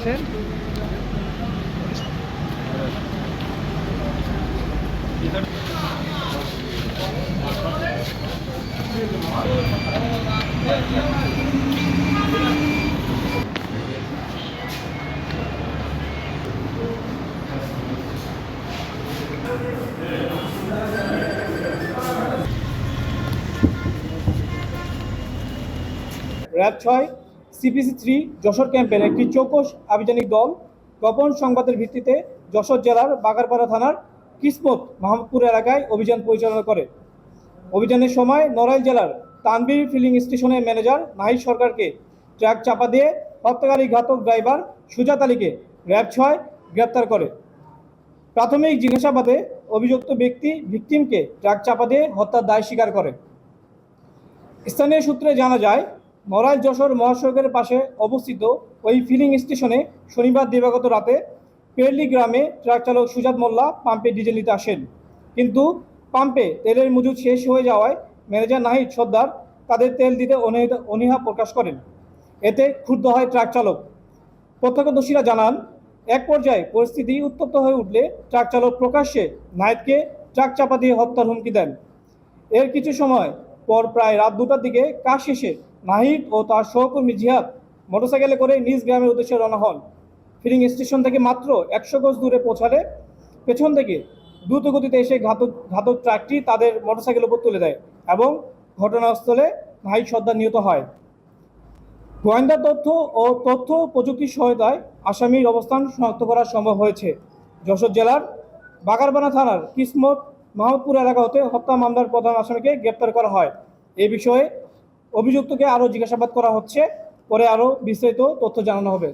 আসেন। RAB ৬ CPC-3 Jessore ক্যাম্পের একটি চৌকস আভিযানিক দল গোপন সংবাদের ভিত্তিতে যশোর জেলার বাগারপাড়া থানার কিসমত মাহমুদপুর এলাকায় অভিযান পরিচালনা করে। অভিযানের সময় নড়াইল জেলার তানবীর ফিলিং স্টেশনের ম্যানেজার নাহিদ সরকারকে ট্রাক চাপা দিয়ে হত্যাকারী ঘাতক ড্রাইভার সুজাত আলীকে র্যাব ৬ গ্রেপ্তার করে। প্রাথমিক জিজ্ঞাসাবাদে অভিযুক্ত ব্যক্তি ভিকটিমকে ট্রাক চাপা দিয়ে হত্যার দায় স্বীকার করে। স্থানীয় সূত্রে জানা যায়, নড়াইল যশোর মহাসড়কের পাশে অবস্থিত ওই ফিলিং স্টেশনে শনিবার দিবাগত রাতে পেরলি গ্রামে ট্রাক চালক সুজাত মোল্লা পাম্পে ডিজেল নিতে আসেন। কিন্তু পাম্পে তেলের মজুদ শেষ হয়ে যাওয়ায় ম্যানেজার নাহিদ সর্দার তাদের তেল দিতে অনীহা প্রকাশ করেন। এতে ক্ষুব্ধ হয় ট্রাক চালক। প্রত্যক্ষদর্শীরা জানান, এক পর্যায়ে পরিস্থিতি উত্তপ্ত হয়ে উঠলে ট্রাক চালক প্রকাশ্যে নাহিদকে ট্রাক চাপা দিয়ে হত্যার হুমকি দেন। এর কিছু সময় পর প্রায় রাত 2টার দিকে কাজ শেষে নাহিদ ও তার সহকর্মী জিহাদ মোটরসাইকেলে করে নিজ গ্রামের উদ্দেশ্যে রওনা হন। ফিলিং স্টেশন থেকে মাত্র 100 গজ দূরে পৌঁছালে পেছন থেকে দ্রুত গতিতে এসে ঘাতক ট্রাকটি তাদের মোটরসাইকেলের উপর তুলে দেয় এবং ঘটনাস্থলে নাহিদ সর্দার নিহত হয়। গোয়েন্দা তথ্য প্রযুক্তির সহায়তায় আসামির অবস্থান শনাক্ত করা সম্ভব হয়েছে। যশোর জেলার বাগারপাড়া থানার কিসমত মাহমুদপুর এলাকা হতে হত্যা মামলার প্রধান আসামিকে গ্রেপ্তার করা হয়। এই বিষয়ে অভিযুক্তকে আরও জিজ্ঞাসাবাদ করা হচ্ছে, পরে আরও বিস্তারিত তথ্য জানানো হবে।